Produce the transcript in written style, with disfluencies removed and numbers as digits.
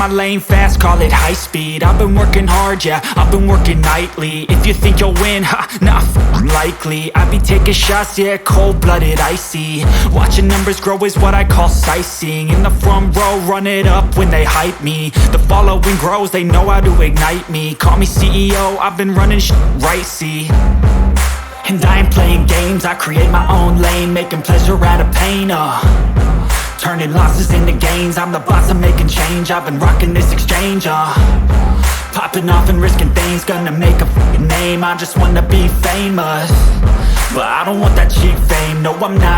my lane fast, call it high speed. I've been working hard, yeah, I've been working nightly. If you think you'll win, ha, nah, likely. I be taking shots, yeah, cold-blooded, icy. Watching numbers grow is what I call sightseeing. In the front row, run it up when they hype me. The following grows, they know how to ignite me. Call me CEO, I've been running right, see. And I ain't playing games, I create my own lane, making pleasure out of pain, turning losses into gains. I'm the boss, I'm making change. I've been rocking this exchange, popping off and risking things. Gonna make a fucking name, I just wanna be famous. But I don't want that cheap fame, no I'm not